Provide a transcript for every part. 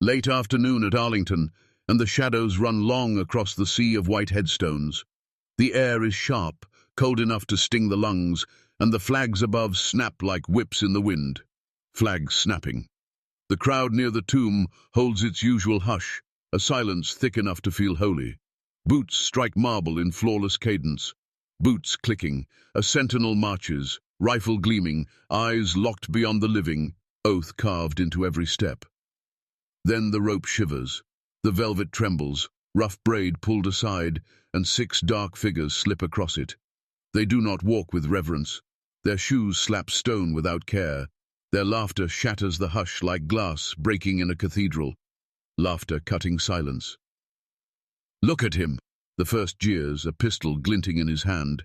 Late afternoon at Arlington, and the shadows run long across the sea of white headstones. The air is sharp, cold enough to sting the lungs, and the flags above snap like whips in the wind. Flags snapping. The crowd near the tomb holds its usual hush, a silence thick enough to feel holy. Boots strike marble in flawless cadence. Boots clicking, a sentinel marches, rifle gleaming, eyes locked beyond the living, oath carved into every step. Then the rope shivers, the velvet trembles, rough braid pulled aside, and 6 dark figures slip across it. They do not walk with reverence. Their shoes slap stone without care. Their laughter shatters the hush like glass breaking in a cathedral. Laughter cutting silence. "Look at him!" The first jeers, a pistol glinting in his hand.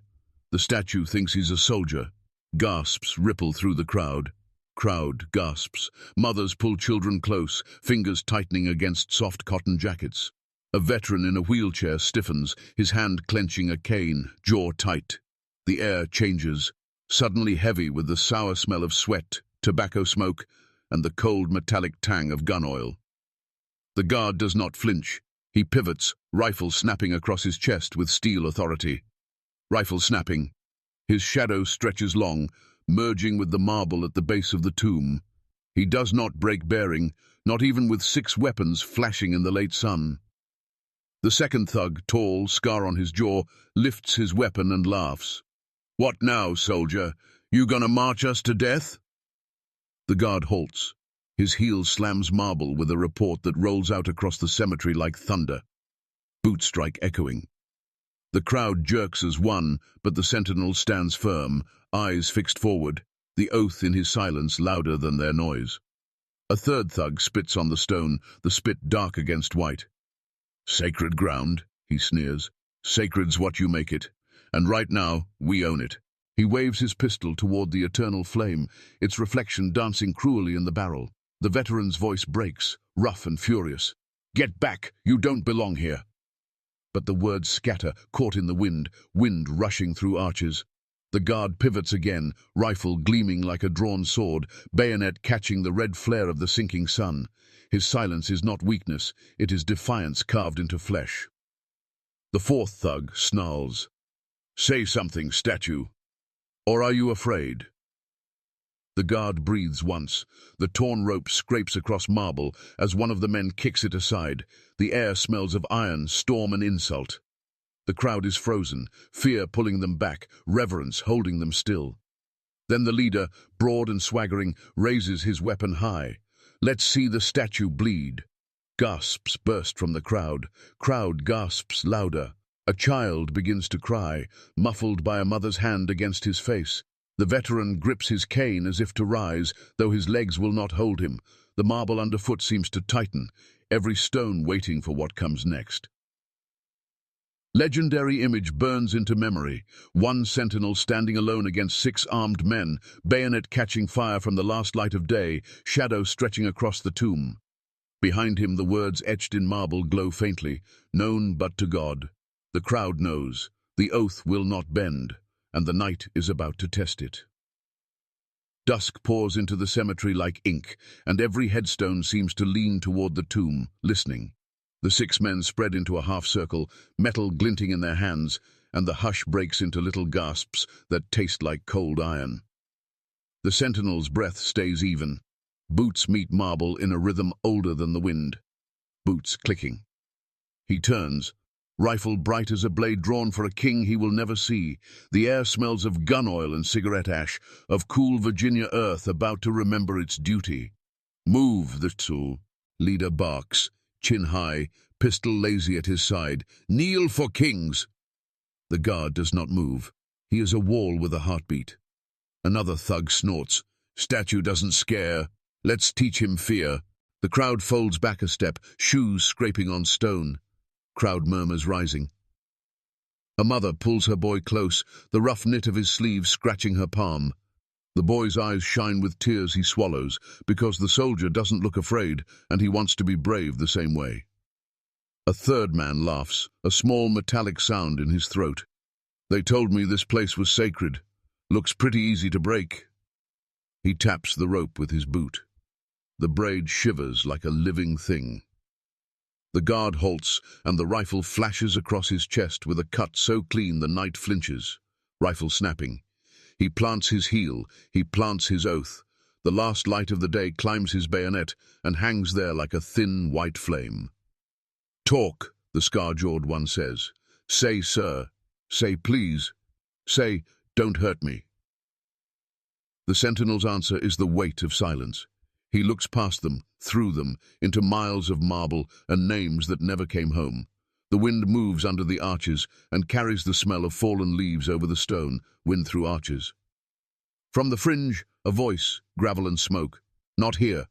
The statue thinks he's a soldier. Gasps ripple through the crowd. Crowd gasps. Mothers pull children close, fingers tightening against soft cotton jackets. A veteran in a wheelchair stiffens, his hand clenching a cane, jaw tight. The air changes, suddenly heavy with the sour smell of sweat, tobacco smoke, and the cold metallic tang of gun oil. The guard does not flinch. He pivots, rifle snapping across his chest with steel authority. Rifle snapping. His shadow stretches long, merging with the marble at the base of the tomb. He does not break bearing, not even with 6 weapons flashing in the late sun. The second thug, tall, scar on his jaw, lifts his weapon and laughs. "What now, soldier? You gonna march us to death?" The guard halts. His heel slams marble with a report that rolls out across the cemetery like thunder. Boot strike echoing. The crowd jerks as one, but the sentinel stands firm, eyes fixed forward, the oath in his silence louder than their noise. A third thug spits on the stone, the spit dark against white. "Sacred ground," he sneers. "Sacred's what you make it. And right now, we own it." He waves his pistol toward the eternal flame, its reflection dancing cruelly in the barrel. The veteran's voice breaks, rough and furious. "Get back! You don't belong here!" But the words scatter, caught in the wind rushing through arches. The guard pivots again, rifle gleaming like a drawn sword, bayonet catching the red flare of the sinking sun. His silence is not weakness, it is defiance carved into flesh. The fourth thug snarls. "Say something, statue. Or are you afraid?" The guard breathes once. The torn rope scrapes across marble as one of the men kicks it aside. The air smells of iron, storm, and insult. The crowd is frozen, fear pulling them back, reverence holding them still. Then the leader, broad and swaggering, raises his weapon high. "Let's see the statue bleed." Gasps burst from the crowd. Crowd gasps louder. A child begins to cry, muffled by a mother's hand against his face. The veteran grips his cane as if to rise, though his legs will not hold him. The marble underfoot seems to tighten, every stone waiting for what comes next. Legendary image burns into memory. One sentinel standing alone against 6 armed men, bayonet catching fire from the last light of day, shadow stretching across the tomb. Behind him the words etched in marble glow faintly, "Known but to God." The crowd knows. The oath will not bend, and the night is about to test it. Dusk pours into the cemetery like ink, and every headstone seems to lean toward the tomb, listening. The 6 men spread into a half-circle, metal glinting in their hands, and the hush breaks into little gasps that taste like cold iron. The sentinel's breath stays even. Boots meet marble in a rhythm older than the wind. Boots clicking. He turns, rifle bright as a blade drawn for a king he will never see. The air smells of gun oil and cigarette ash, of cool Virginia earth about to remember its duty. "Move, the two," leader barks, chin high, pistol lazy at his side. "Kneel for kings!" The guard does not move. He is a wall with a heartbeat. Another thug snorts. "Statue doesn't scare. Let's teach him fear." The crowd folds back a step, shoes scraping on stone. Crowd murmurs rising. A mother pulls her boy close, the rough knit of his sleeve scratching her palm. The boy's eyes shine with tears he swallows, because the soldier doesn't look afraid, and he wants to be brave the same way. A third man laughs, a small metallic sound in his throat. "They told me this place was sacred. Looks pretty easy to break." He taps the rope with his boot. The braid shivers like a living thing. The guard halts, and the rifle flashes across his chest with a cut so clean the knight flinches. Rifle snapping. He plants his heel, he plants his oath. The last light of the day climbs his bayonet and hangs there like a thin white flame. "Talk," the scar-jawed one says. "Say, sir. Say, please. Say, don't hurt me." The sentinel's answer is the weight of silence. He looks past them, through them, into miles of marble and names that never came home. The wind moves under the arches and carries the smell of fallen leaves over the stone, wind through arches. From the fringe, a voice, gravel and smoke. "Not here."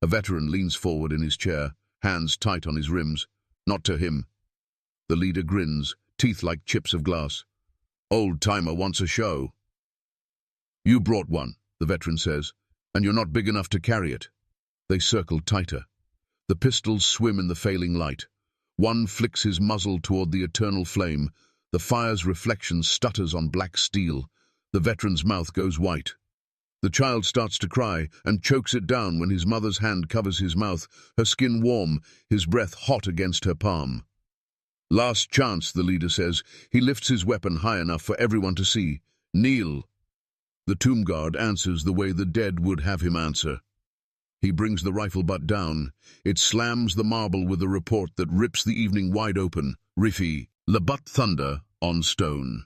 A veteran leans forward in his chair, hands tight on his rims. "Not to him." The leader grins, teeth like chips of glass. "Old-timer wants a show." "You brought one," the veteran says, "and you're not big enough to carry it." They circle tighter. The pistols swim in the failing light. One flicks his muzzle toward the eternal flame. The fire's reflection stutters on black steel. The veteran's mouth goes white. The child starts to cry and chokes it down when his mother's hand covers his mouth, her skin warm, his breath hot against her palm. "Last chance," the leader says. He lifts his weapon high enough for everyone to see. "Kneel." The tomb guard answers the way the dead would have him answer. He brings the rifle butt down. It slams the marble with a report that rips the evening wide open. Riffy, le butt thunder on stone.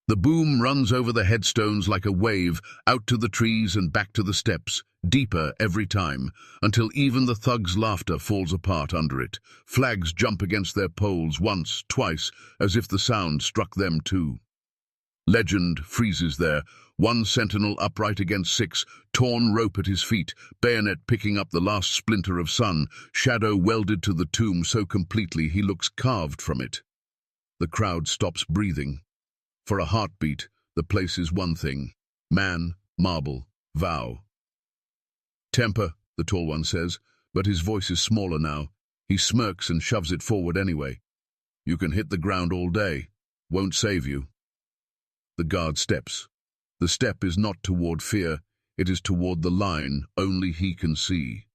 The boom runs over the headstones like a wave, out to the trees and back to the steps, deeper every time, until even the thug's laughter falls apart under it. Flags jump against their poles once, twice, as if the sound struck them too. Legend freezes there, one sentinel upright against six, torn rope at his feet, bayonet picking up the last splinter of sun, shadow welded to the tomb so completely he looks carved from it. The crowd stops breathing. For a heartbeat, the place is one thing: man, marble, vow. "Temper," the tall one says, but his voice is smaller now. He smirks and shoves it forward anyway. "You can hit the ground all day. Won't save you." The guard steps. The step is not toward fear, it is toward the line only he can see.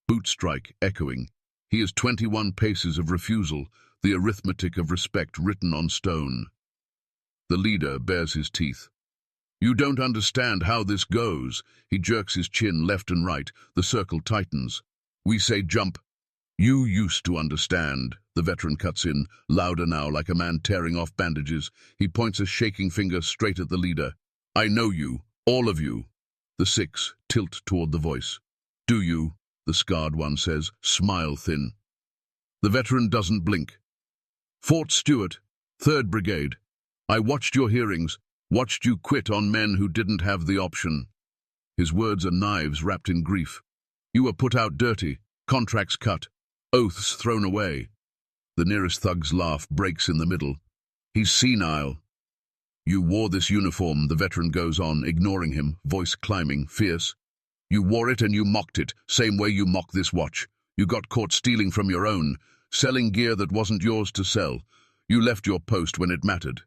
Boot strike echoing. He is 21 paces of refusal, the arithmetic of respect written on stone. The leader bares his teeth. "You don't understand how this goes." He jerks his chin left and right. The circle tightens. "We say jump." "You used to understand." The veteran cuts in, louder now, like a man tearing off bandages. He points a shaking finger straight at the leader. "I know you, all of you." The six tilt toward the voice. "Do you?" the scarred one says, smile thin. The veteran doesn't blink. "Fort Stewart, 3rd Brigade. I watched your hearings, watched you quit on men who didn't have the option." His words are knives wrapped in grief. "You were put out dirty, contracts cut, oaths thrown away." The nearest thug's laugh breaks in the middle. "He's senile." "You wore this uniform," the veteran goes on, ignoring him, voice climbing, fierce. "You wore it and you mocked it, same way you mock this watch. You got caught stealing from your own, selling gear that wasn't yours to sell. You left your post when it mattered."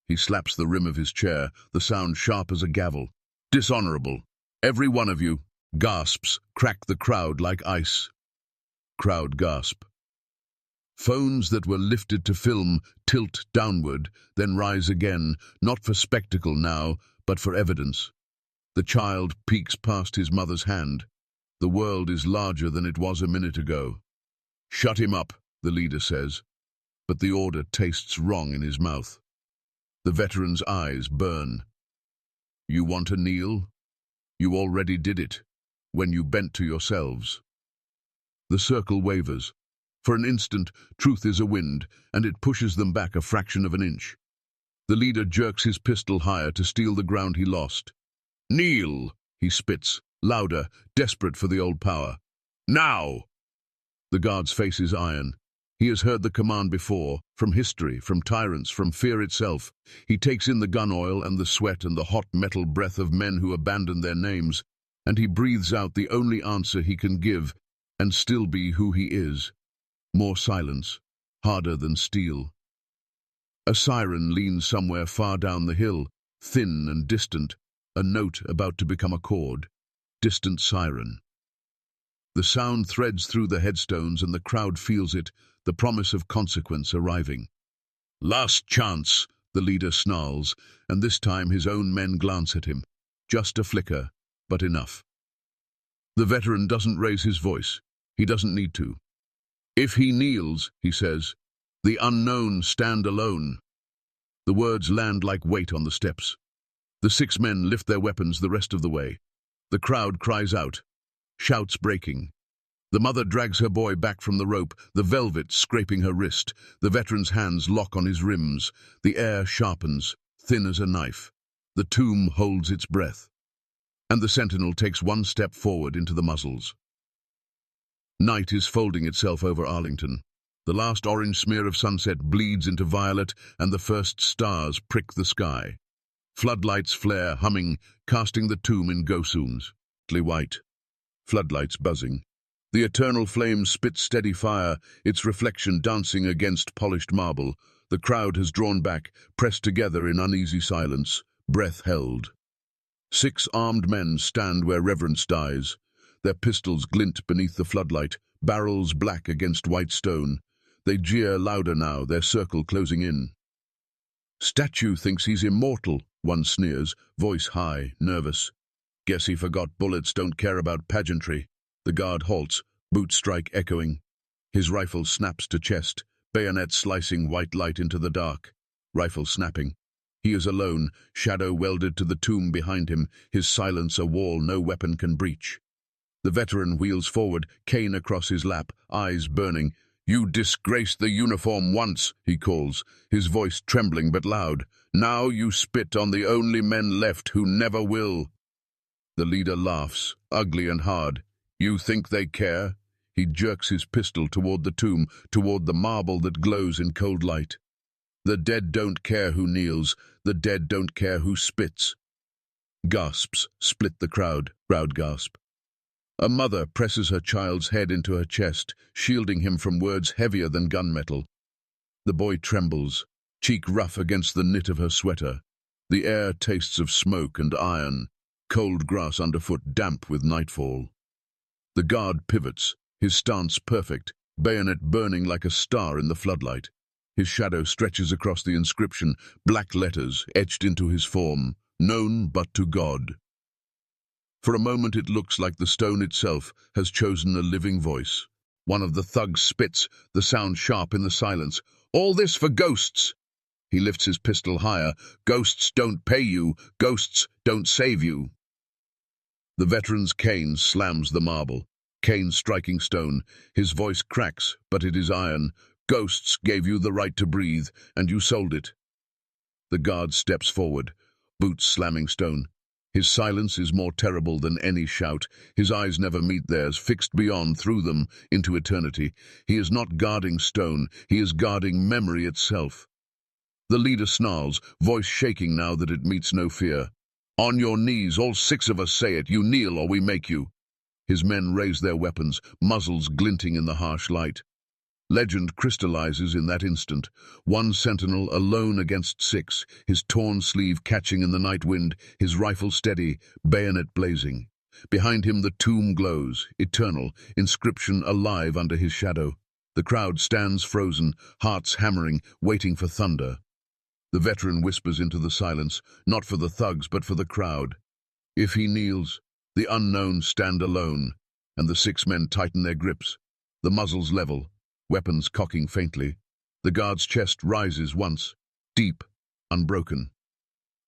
He slaps the rim of his chair, the sound sharp as a gavel. "Dishonorable. Every one of you." Gasps crack the crowd like ice. Crowd gasp. Phones that were lifted to film tilt downward, then rise again, not for spectacle now, but for evidence. The child peeks past his mother's hand. The world is larger than it was a minute ago. "Shut him up," the leader says, but the order tastes wrong in his mouth. The veteran's eyes burn. "You want to kneel? You already did it, when you bent to yourselves." The circle wavers. For an instant, truth is a wind, and it pushes them back a fraction of an inch. The leader jerks his pistol higher to steal the ground he lost. "Kneel!" he spits, louder, desperate for the old power. "Now!" The guard's face is iron. He has heard the command before, from history, from tyrants, from fear itself. He takes in the gun oil and the sweat and the hot metal breath of men who abandoned their names, and he breathes out the only answer he can give, and still be who he is. More silence, harder than steel. A siren leans somewhere far down the hill, thin and distant, a note about to become a chord. Distant siren. The sound threads through the headstones and the crowd feels it, the promise of consequence arriving. "Last chance," the leader snarls, and this time his own men glance at him. Just a flicker, but enough. The veteran doesn't raise his voice. He doesn't need to. "If he kneels," he says, "the unknown stand alone." The words land like weight on the steps. The 6 men lift their weapons the rest of the way. The crowd cries out, shouts breaking. The mother drags her boy back from the rope, the velvet scraping her wrist. The veteran's hands lock on his rims. The air sharpens, thin as a knife. The tomb holds its breath. And the sentinel takes one step forward into the muzzles. Night is folding itself over Arlington. The last orange smear of sunset bleeds into violet, and the first stars prick the sky. Floodlights flare, humming, casting the tomb in gossames. White. Floodlights buzzing. The eternal flame spits steady fire, its reflection dancing against polished marble. The crowd has drawn back, pressed together in uneasy silence, breath held. 6 armed men stand where reverence dies. Their pistols glint beneath the floodlight, barrels black against white stone. They jeer louder now, their circle closing in. "Statue thinks he's immortal," one sneers, voice high, nervous. "Guess he forgot bullets don't care about pageantry." The guard halts, boot strike echoing. His rifle snaps to chest, bayonet slicing white light into the dark. Rifle snapping. He is alone, shadow welded to the tomb behind him, his silence a wall no weapon can breach. The veteran wheels forward, cane across his lap, eyes burning. "You disgraced the uniform once," he calls, his voice trembling but loud. "Now you spit on the only men left who never will." The leader laughs, ugly and hard. "You think they care?" He jerks his pistol toward the tomb, toward the marble that glows in cold light. "The dead don't care who kneels, the dead don't care who spits." Gasps split the crowd, gasp. A mother presses her child's head into her chest, shielding him from words heavier than gunmetal. The boy trembles, cheek rough against the knit of her sweater. The air tastes of smoke and iron, cold grass underfoot damp with nightfall. The guard pivots, his stance perfect, bayonet burning like a star in the floodlight. His shadow stretches across the inscription, black letters etched into his form, "Known but to God." For a moment it looks like the stone itself has chosen a living voice. One of the thugs spits, the sound sharp in the silence. "All this for ghosts!" He lifts his pistol higher. "Ghosts don't pay you, ghosts don't save you." The veteran's cane slams the marble, cane striking stone. His voice cracks, but it is iron. "Ghosts gave you the right to breathe, and you sold it." The guard steps forward, boots slamming stone. His silence is more terrible than any shout. His eyes never meet theirs, fixed beyond, through them, into eternity. He is not guarding stone, he is guarding memory itself. The leader snarls, voice shaking now that it meets no fear. "On your knees, all 6 of us say it. You kneel or we make you." His men raise their weapons, muzzles glinting in the harsh light. Legend crystallizes in that instant. One sentinel alone against 6, his torn sleeve catching in the night wind, his rifle steady, bayonet blazing. Behind him the tomb glows, eternal, inscription alive under his shadow. The crowd stands frozen, hearts hammering, waiting for thunder. The veteran whispers into the silence, not for the thugs but for the crowd. "If he kneels, the unknown stand alone." And the 6 men tighten their grips, the muzzles level, weapons cocking faintly. The guard's chest rises once, deep, unbroken.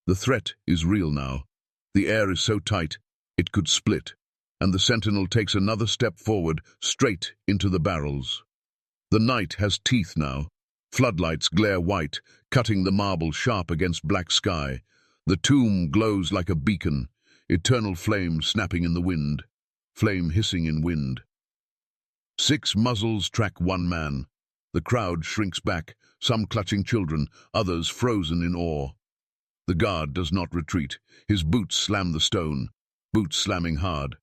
The threat is real now. The air is so tight, it could split, and the sentinel takes another step forward, straight into the barrels. The night has teeth now. Floodlights glare white, cutting the marble sharp against black sky. The tomb glows like a beacon, eternal flame snapping in the wind, flame hissing in wind. 6 muzzles track one man. The crowd shrinks back, some clutching children, others frozen in awe. The guard does not retreat. His boots slam the stone, boots slamming hard.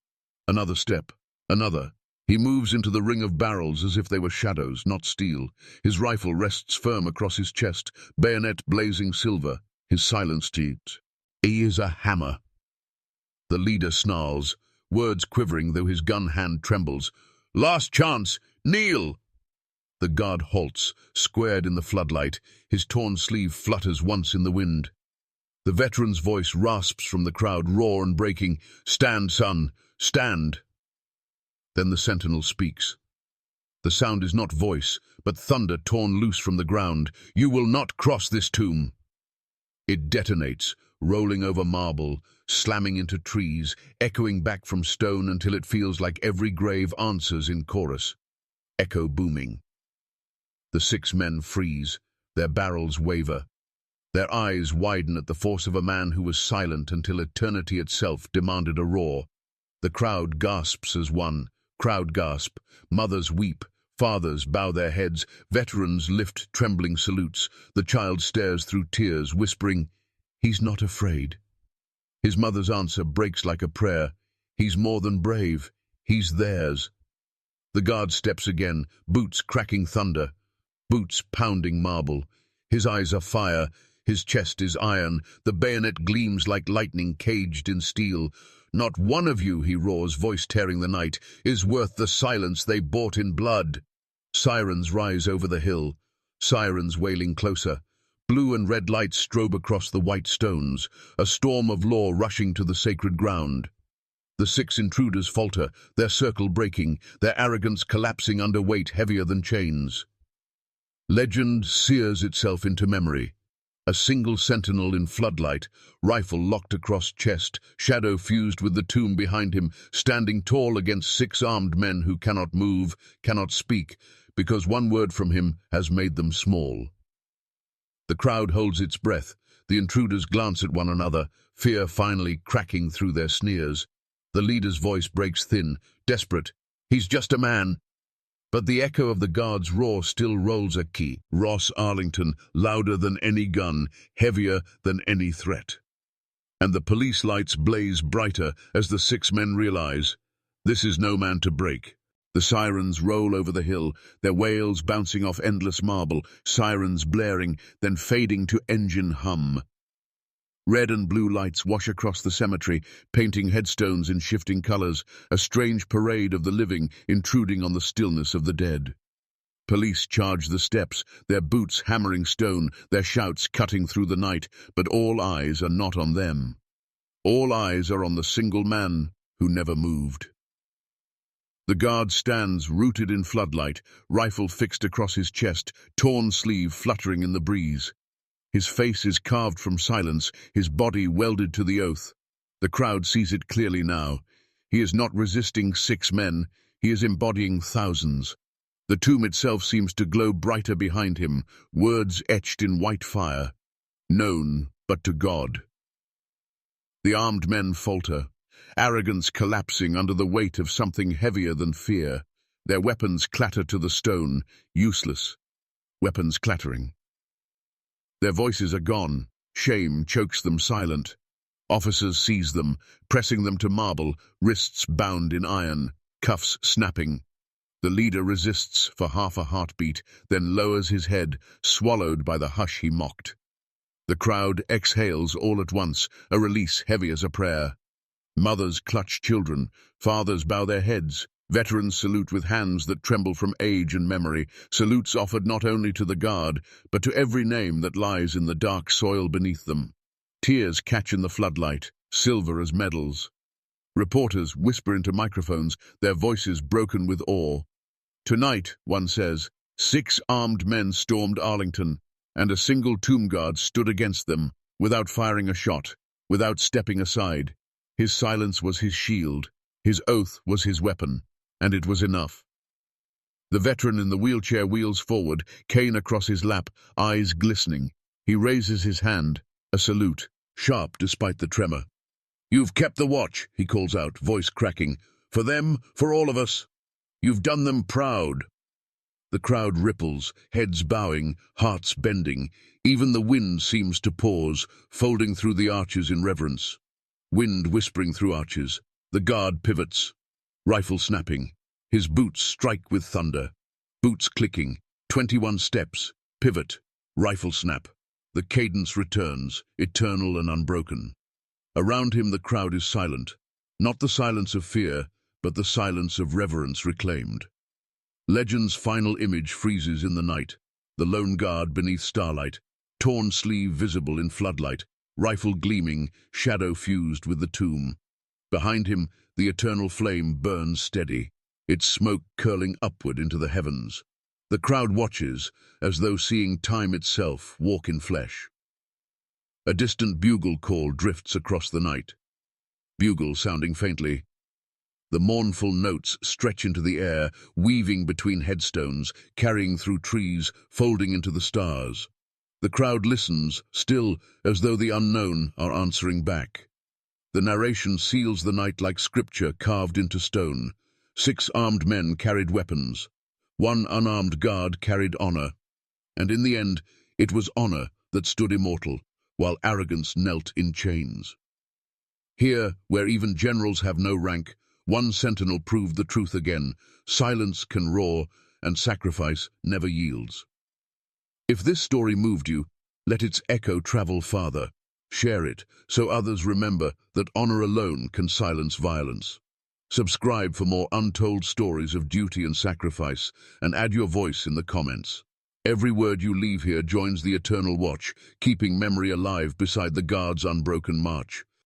Another step, another. He moves into the ring of barrels as if they were shadows, not steel. His rifle rests firm across his chest, bayonet blazing silver, his silence teeth. He is a hammer. The leader snarls, words quivering though his gun hand trembles. "Last chance! Kneel!" The guard halts, squared in the floodlight. His torn sleeve flutters once in the wind. The veteran's voice rasps from the crowd, raw and breaking. "Stand, son, stand!" Then the sentinel speaks. The sound is not voice, but thunder torn loose from the ground. "You will not cross this tomb." It detonates, rolling over marble, slamming into trees, echoing back from stone until it feels like every grave answers in chorus. Echo booming. The 6 men freeze, their barrels waver. Their eyes widen at the force of a man who was silent until eternity itself demanded a roar. The crowd gasps as one. Crowd gasp. Mothers weep. Fathers bow their heads. Veterans lift trembling salutes. The child stares through tears, whispering, "He's not afraid." His mother's answer breaks like a prayer. "He's more than brave. He's theirs." The guard steps again, boots cracking thunder, boots pounding marble. His eyes are fire. His chest is iron. The bayonet gleams like lightning caged in steel. "Not one of you," he roars, voice tearing the night, "is worth the silence they bought in blood." Sirens rise over the hill. Sirens wailing closer. Blue and red lights strobe across the white stones, a storm of law rushing to the sacred ground. The 6 intruders falter, their circle breaking, their arrogance collapsing under weight heavier than chains. Legend sears itself into memory. A single sentinel in floodlight, rifle locked across chest, shadow fused with the tomb behind him, standing tall against 6 armed men who cannot move, cannot speak, because one word from him has made them small. The crowd holds its breath. The intruders glance at one another, fear finally cracking through their sneers. The leader's voice breaks thin, desperate. "He's just a man." But the echo of the guard's roar still rolls a key. Ross Arlington, louder than any gun, heavier than any threat. And the police lights blaze brighter as the 6 men realize, this is no man to break. The sirens roll over the hill, their wails bouncing off endless marble, sirens blaring, then fading to engine hum. Red and blue lights wash across the cemetery, painting headstones in shifting colors, a strange parade of the living intruding on the stillness of the dead. Police charge the steps, their boots hammering stone, their shouts cutting through the night, but all eyes are not on them. All eyes are on the single man who never moved. The guard stands rooted in floodlight, rifle fixed across his chest, torn sleeve fluttering in the breeze. His face is carved from silence, his body welded to the oath. The crowd sees it clearly now. He is not resisting 6 men, he is embodying thousands. The tomb itself seems to glow brighter behind him, words etched in white fire. Known, but to God. The armed men falter, arrogance collapsing under the weight of something heavier than fear. Their weapons clatter to the stone, useless. Weapons clattering. Their voices are gone. Shame chokes them silent. Officers seize them, pressing them to marble, wrists bound in iron, cuffs snapping. The leader resists for half a heartbeat, then lowers his head, swallowed by the hush he mocked. The crowd exhales all at once, a release heavy as a prayer. Mothers clutch children, fathers bow their heads. Veterans salute with hands that tremble from age and memory, salutes offered not only to the guard, but to every name that lies in the dark soil beneath them. Tears catch in the floodlight, silver as medals. Reporters whisper into microphones, their voices broken with awe. Tonight, one says, 6 armed men stormed Arlington, and a single tomb guard stood against them, without firing a shot, without stepping aside. His silence was his shield, his oath was his weapon. And it was enough. The veteran in the wheelchair wheels forward, cane across his lap, eyes glistening. He raises his hand, a salute, sharp despite the tremor. "You've kept the watch," he calls out, voice cracking. "For them, for all of us. You've done them proud." The crowd ripples, heads bowing, hearts bending. Even the wind seems to pause, folding through the arches in reverence. Wind whispering through arches. The guard pivots. Rifle snapping. His boots strike with thunder. Boots clicking. 21 steps. Pivot. Rifle snap. The cadence returns, eternal and unbroken. Around him the crowd is silent. Not the silence of fear, but the silence of reverence reclaimed. Legend's final image freezes in the night, the lone guard beneath starlight, torn sleeve visible in floodlight, rifle gleaming, shadow fused with the tomb. Behind him, the eternal flame burns steady, its smoke curling upward into the heavens. The crowd watches, as though seeing time itself walk in flesh. A distant bugle call drifts across the night. Bugle sounding faintly. The mournful notes stretch into the air, weaving between headstones, carrying through trees, folding into the stars. The crowd listens, still, as though the unknown are answering back. The narration seals the night like scripture carved into stone. 6 armed men carried weapons. 1 unarmed guard carried honor. And in the end, it was honor that stood immortal, while arrogance knelt in chains. Here, where even generals have no rank, one sentinel proved the truth again. Silence can roar, and sacrifice never yields. If this story moved you, let its echo travel farther. Share it, so others remember that honor alone can silence violence. Subscribe for more untold stories of duty and sacrifice, and add your voice in the comments. Every word you leave here joins the eternal watch, keeping memory alive beside the guard's unbroken march.